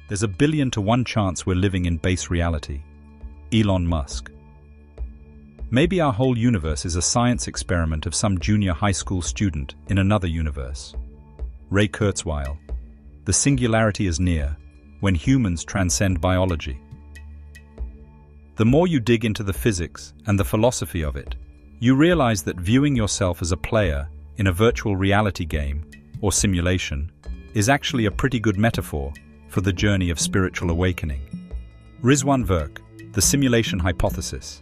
There's a 1,000,000,000 to 1 chance we're living in base reality. Elon Musk. Maybe our whole universe is a science experiment of some junior high school student in another universe. Ray Kurzweil. The singularity is near, when humans transcend biology. The more you dig into the physics and the philosophy of it, you realize that viewing yourself as a player in a virtual reality game or simulation is actually a pretty good metaphor for the journey of spiritual awakening. Rizwan Virk, The Simulation Hypothesis.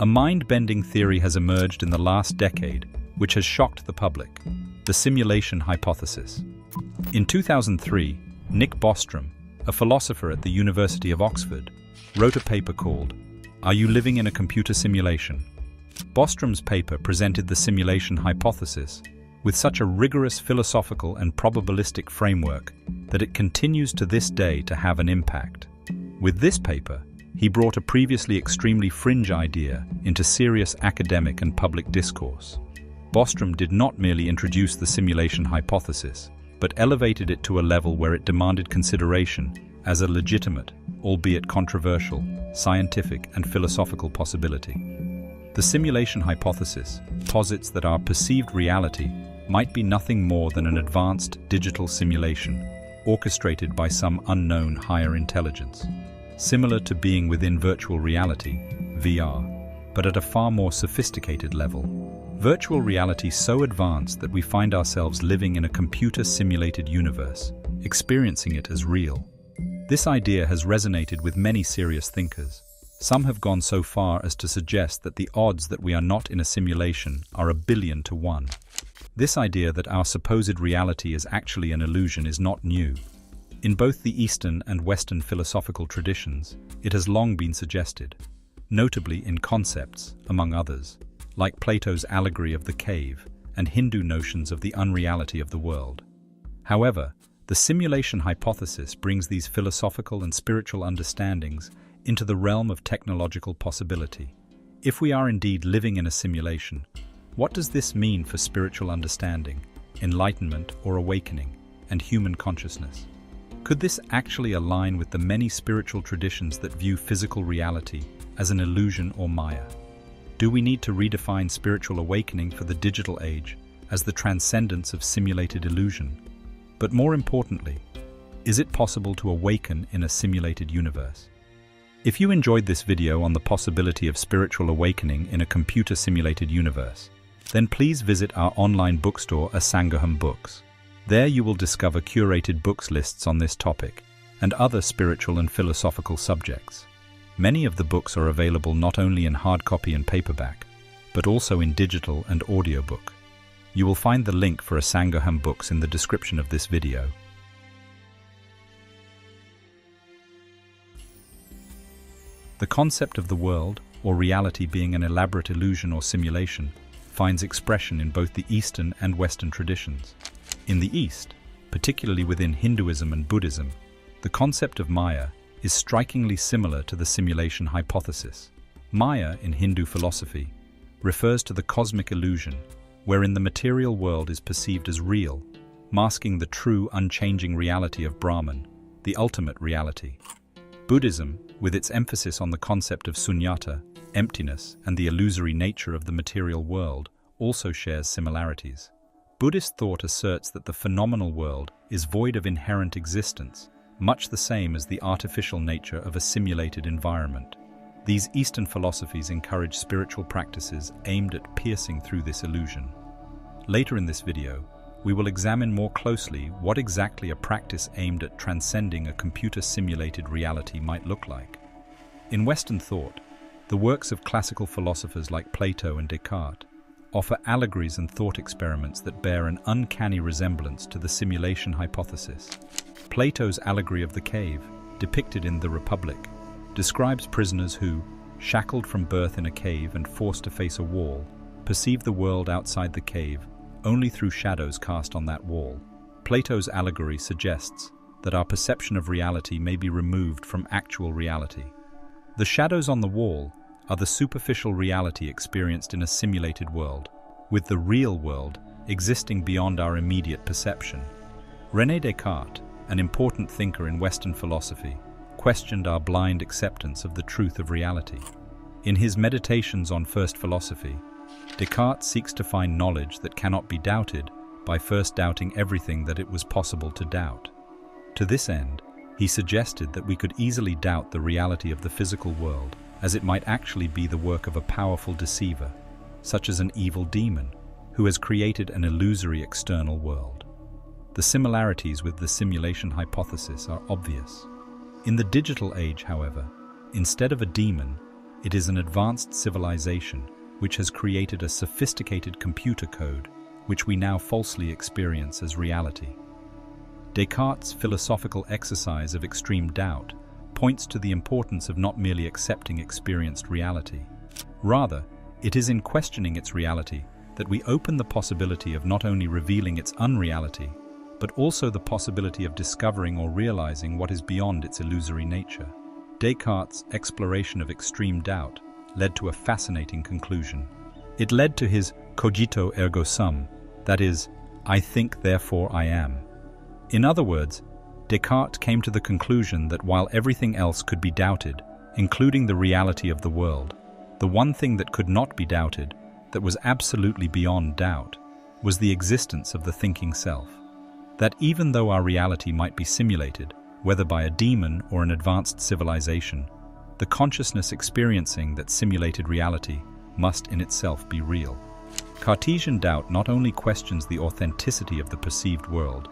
A mind-bending theory has emerged in the last decade which has shocked the public: the simulation hypothesis. In 2003, Nick Bostrom, a philosopher at the University of Oxford, wrote a paper called "Are You Living in a Computer Simulation?" Bostrom's paper presented the simulation hypothesis with such a rigorous philosophical and probabilistic framework that it continues to this day to have an impact. With this paper, he brought a previously extremely fringe idea into serious academic and public discourse. Bostrom did not merely introduce the simulation hypothesis, but elevated it to a level where it demanded consideration as a legitimate, albeit controversial, scientific and philosophical possibility. The simulation hypothesis posits that our perceived reality might be nothing more than an advanced digital simulation orchestrated by some unknown higher intelligence, similar to being within virtual reality, VR, but at a far more sophisticated level. Virtual reality so advanced that we find ourselves living in a computer-simulated universe, experiencing it as real. This idea has resonated with many serious thinkers. Some have gone so far as to suggest that the odds that we are not in a simulation are 1,000,000,000 to 1. This idea that our supposed reality is actually an illusion is not new. In both the Eastern and Western philosophical traditions, it has long been suggested, notably in concepts, among others, like Plato's allegory of the cave and Hindu notions of the unreality of the world. However, the simulation hypothesis brings these philosophical and spiritual understandings into the realm of technological possibility. If we are indeed living in a simulation, what does this mean for spiritual understanding, enlightenment or awakening, and human consciousness? Could this actually align with the many spiritual traditions that view physical reality as an illusion or maya? Do we need to redefine spiritual awakening for the digital age as the transcendence of simulated illusion? But more importantly, is it possible to awaken in a simulated universe? If you enjoyed this video on the possibility of spiritual awakening in a computer-simulated universe, then please visit our online bookstore Asangaham Books. There you will discover curated books lists on this topic and other spiritual and philosophical subjects. Many of the books are available not only in hard copy and paperback, but also in digital and audiobook. You will find the link for Asangaham Books in the description of this video. The concept of the world, or reality, being an elaborate illusion or simulation finds expression in both the Eastern and Western traditions. In the East, particularly within Hinduism and Buddhism, the concept of Maya is strikingly similar to the simulation hypothesis. Maya, in Hindu philosophy, refers to the cosmic illusion wherein the material world is perceived as real, masking the true, unchanging reality of Brahman, the ultimate reality. Buddhism, with its emphasis on the concept of sunyata, emptiness, and the illusory nature of the material world, also shares similarities. Buddhist thought asserts that the phenomenal world is void of inherent existence, much the same as the artificial nature of a simulated environment. These Eastern philosophies encourage spiritual practices aimed at piercing through this illusion. Later in this video, we will examine more closely what exactly a practice aimed at transcending a computer-simulated reality might look like. In Western thought, the works of classical philosophers like Plato and Descartes offer allegories and thought experiments that bear an uncanny resemblance to the simulation hypothesis. Plato's allegory of the cave, depicted in The Republic, describes prisoners who, shackled from birth in a cave and forced to face a wall, perceive the world outside the cave only through shadows cast on that wall. Plato's allegory suggests that our perception of reality may be removed from actual reality. The shadows on the wall are the superficial reality experienced in a simulated world, with the real world existing beyond our immediate perception. René Descartes, an important thinker in Western philosophy, questioned our blind acceptance of the truth of reality. In his Meditations on First Philosophy, Descartes seeks to find knowledge that cannot be doubted by first doubting everything that it was possible to doubt. To this end, he suggested that we could easily doubt the reality of the physical world, as it might actually be the work of a powerful deceiver, such as an evil demon, who has created an illusory external world. The similarities with the simulation hypothesis are obvious. In the digital age, however, instead of a demon, it is an advanced civilization which has created a sophisticated computer code which we now falsely experience as reality. Descartes' philosophical exercise of extreme doubt points to the importance of not merely accepting experienced reality. Rather, it is in questioning its reality that we open the possibility of not only revealing its unreality, but also the possibility of discovering or realizing what is beyond its illusory nature. Descartes' exploration of extreme doubt led to a fascinating conclusion. It led to his cogito ergo sum, that is, I think therefore I am. In other words, Descartes came to the conclusion that while everything else could be doubted, including the reality of the world, the one thing that could not be doubted, that was absolutely beyond doubt, was the existence of the thinking self. That even though our reality might be simulated, whether by a demon or an advanced civilization, the consciousness experiencing that simulated reality must in itself be real. Cartesian doubt not only questions the authenticity of the perceived world,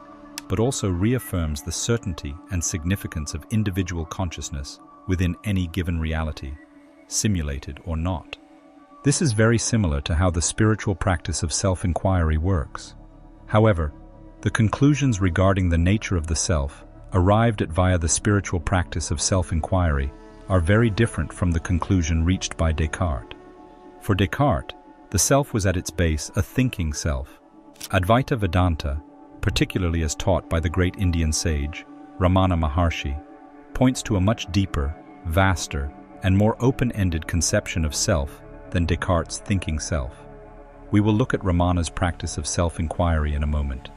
but also reaffirms the certainty and significance of individual consciousness within any given reality, simulated or not. This is very similar to how the spiritual practice of self-inquiry works. However, the conclusions regarding the nature of the self, arrived at via the spiritual practice of self-inquiry, are very different from the conclusion reached by Descartes. For Descartes, the self was at its base a thinking self. Advaita Vedanta, particularly as taught by the great Indian sage, Ramana Maharshi, points to a much deeper, vaster, and more open-ended conception of self than Descartes' thinking self. We will look at Ramana's practice of self-inquiry in a moment.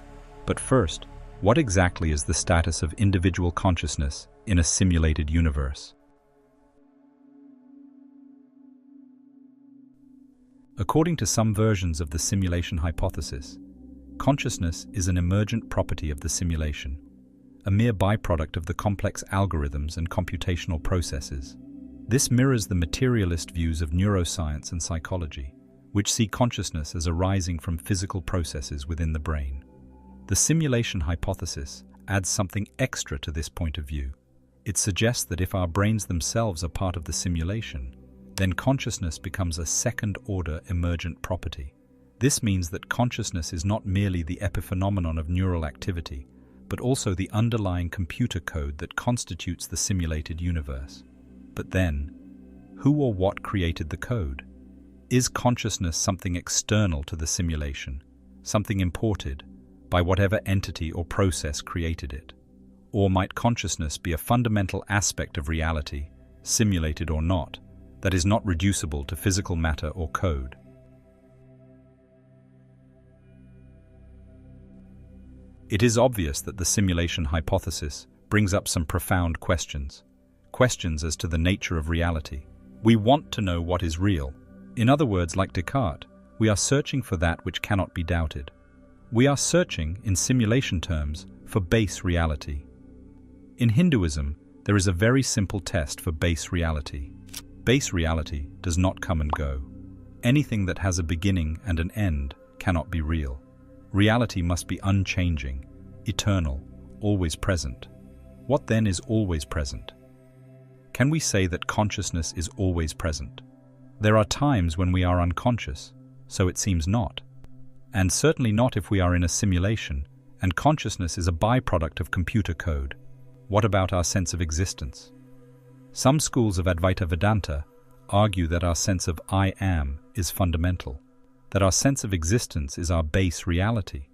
But first, what exactly is the status of individual consciousness in a simulated universe? According to some versions of the simulation hypothesis, consciousness is an emergent property of the simulation, a mere byproduct of the complex algorithms and computational processes. This mirrors the materialist views of neuroscience and psychology, which see consciousness as arising from physical processes within the brain. The simulation hypothesis adds something extra to this point of view. It suggests that if our brains themselves are part of the simulation, then consciousness becomes a second-order emergent property. This means that consciousness is not merely the epiphenomenon of neural activity, but also the underlying computer code that constitutes the simulated universe. But then, who or what created the code? Is consciousness something external to the simulation, something imported by whatever entity or process created it? Or might consciousness be a fundamental aspect of reality, simulated or not, that is not reducible to physical matter or code? It is obvious that the simulation hypothesis brings up some profound questions as to the nature of reality. We want to know what is real. In other words, like Descartes, we are searching for that which cannot be doubted. We are searching, in simulation terms, for base reality. In Hinduism, there is a very simple test for base reality. Base reality does not come and go. Anything that has a beginning and an end cannot be real. Reality must be unchanging, eternal, always present. What then is always present? Can we say that consciousness is always present? There are times when we are unconscious, so it seems not. And certainly not if we are in a simulation, and consciousness is a byproduct of computer code. What about our sense of existence? Some schools of Advaita Vedanta argue that our sense of I am is fundamental, that our sense of existence is our base reality.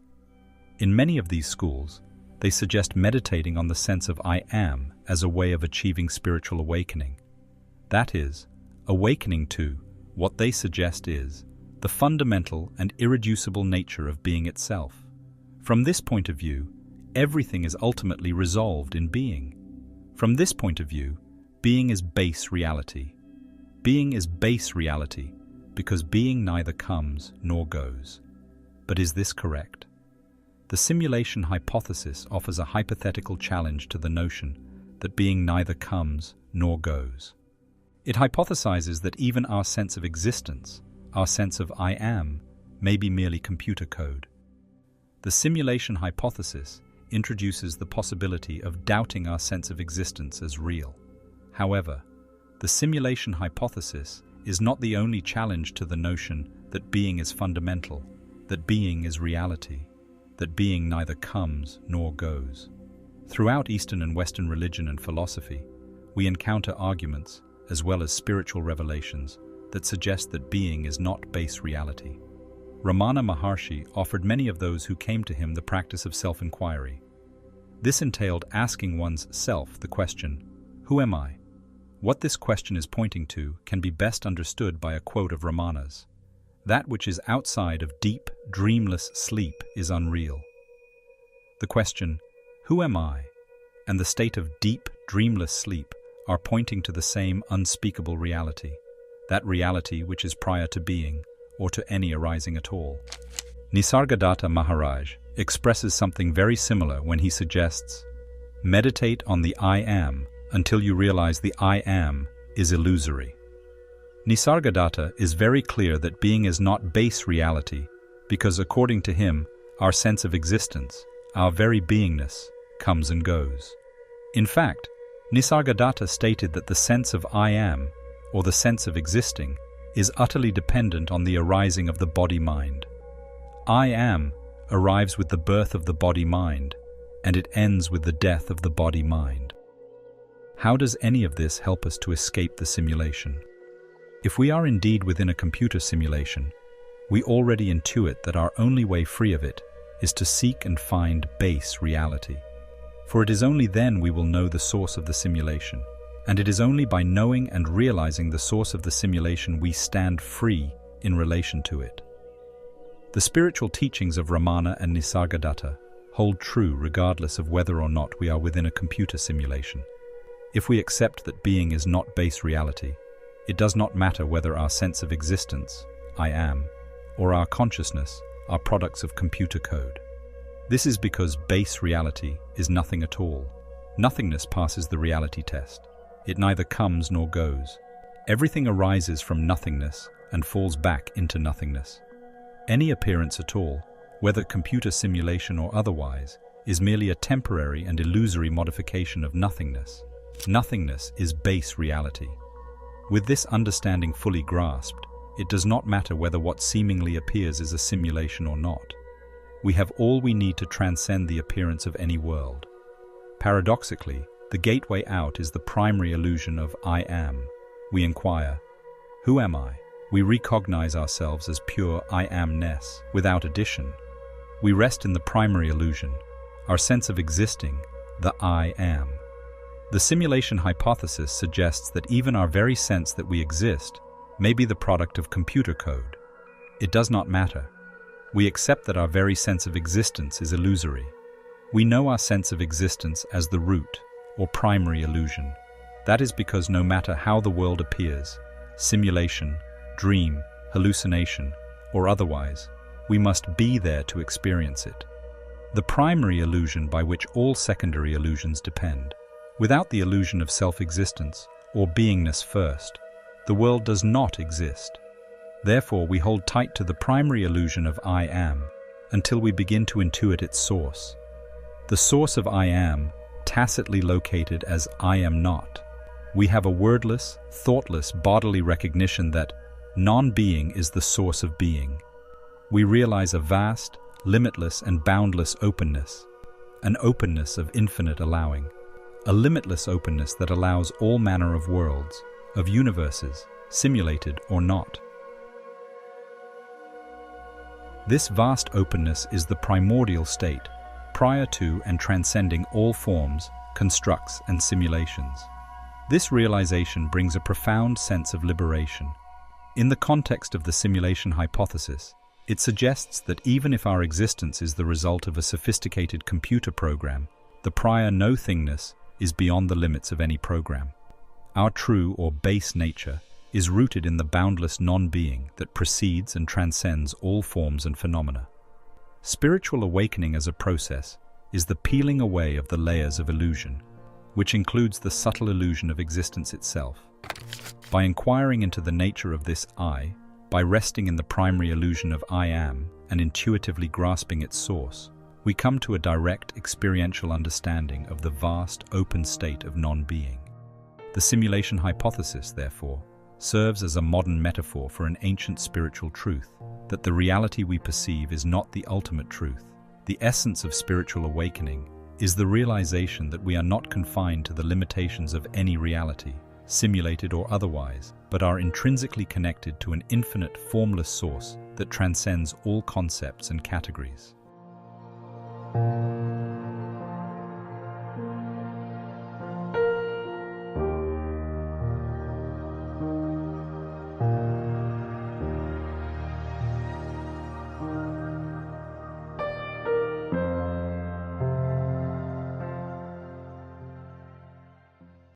In many of these schools, they suggest meditating on the sense of I am as a way of achieving spiritual awakening. That is, awakening to what they suggest is the fundamental and irreducible nature of being itself. From this point of view, everything is ultimately resolved in being. From this point of view, being is base reality. Being is base reality because being neither comes nor goes. But is this correct? The simulation hypothesis offers a hypothetical challenge to the notion that being neither comes nor goes. It hypothesizes that even our sense of existence, our sense of I am, may be merely computer code. The simulation hypothesis introduces the possibility of doubting our sense of existence as real. However, the simulation hypothesis is not the only challenge to the notion that being is fundamental, that being is reality, that being neither comes nor goes. Throughout Eastern and Western religion and philosophy, we encounter arguments, as well as spiritual revelations, that suggest that being is not base reality. Ramana Maharshi offered many of those who came to him the practice of self-inquiry. This entailed asking one's self the question, "Who am I?" What this question is pointing to can be best understood by a quote of Ramana's. That which is outside of deep, dreamless sleep is unreal. The question, "Who am I?" and the state of deep, dreamless sleep are pointing to the same unspeakable reality, that reality which is prior to being, or to any arising at all. Nisargadatta Maharaj expresses something very similar when he suggests, meditate on the I am until you realize the I am is illusory. Nisargadatta is very clear that being is not base reality because, according to him, our sense of existence, our very beingness, comes and goes. In fact, Nisargadatta stated that the sense of I am, or the sense of existing, is utterly dependent on the arising of the body-mind. I am arrives with the birth of the body-mind, and it ends with the death of the body-mind. How does any of this help us to escape the simulation? If we are indeed within a computer simulation, we already intuit that our only way free of it is to seek and find base reality. For it is only then we will know the source of the simulation, and it is only by knowing and realizing the source of the simulation we stand free in relation to it. The spiritual teachings of Ramana and Nisargadatta hold true regardless of whether or not we are within a computer simulation. If we accept that being is not base reality, it does not matter whether our sense of existence, I am, or our consciousness are products of computer code. This is because base reality is nothing at all. Nothingness passes the reality test. It neither comes nor goes. Everything arises from nothingness and falls back into nothingness. Any appearance at all, whether computer simulation or otherwise, is merely a temporary and illusory modification of nothingness. Nothingness is base reality. With this understanding fully grasped, it does not matter whether what seemingly appears is a simulation or not. We have all we need to transcend the appearance of any world. Paradoxically, the gateway out is the primary illusion of I am. We inquire, who am I? We recognize ourselves as pure I amness, without addition. We rest in the primary illusion, our sense of existing, the I am. The simulation hypothesis suggests that even our very sense that we exist may be the product of computer code. It does not matter. We accept that our very sense of existence is illusory. We know our sense of existence as the root, or primary illusion. That is because no matter how the world appears, simulation, dream, hallucination, or otherwise, we must be there to experience it. The primary illusion by which all secondary illusions depend. Without the illusion of self-existence, or beingness first, the world does not exist. Therefore, we hold tight to the primary illusion of I am until we begin to intuit its source. The source of I am, tacitly located as I am not. We have a wordless, thoughtless bodily recognition that non-being is the source of being. We realize a vast, limitless and boundless openness, an openness of infinite allowing, a limitless openness that allows all manner of worlds, of universes, simulated or not. This vast openness is the primordial state, prior to and transcending all forms, constructs, and simulations. This realization brings a profound sense of liberation. In the context of the simulation hypothesis, it suggests that even if our existence is the result of a sophisticated computer program, the prior no-thingness is beyond the limits of any program. Our true or base nature is rooted in the boundless non-being that precedes and transcends all forms and phenomena. Spiritual awakening as a process is the peeling away of the layers of illusion, which includes the subtle illusion of existence itself. By inquiring into the nature of this I, by resting in the primary illusion of I am and intuitively grasping its source, we come to a direct experiential understanding of the vast open state of non-being. The simulation hypothesis, therefore, serves as a modern metaphor for an ancient spiritual truth, that the reality we perceive is not the ultimate truth. The essence of spiritual awakening is the realization that we are not confined to the limitations of any reality, simulated or otherwise, but are intrinsically connected to an infinite formless source that transcends all concepts and categories.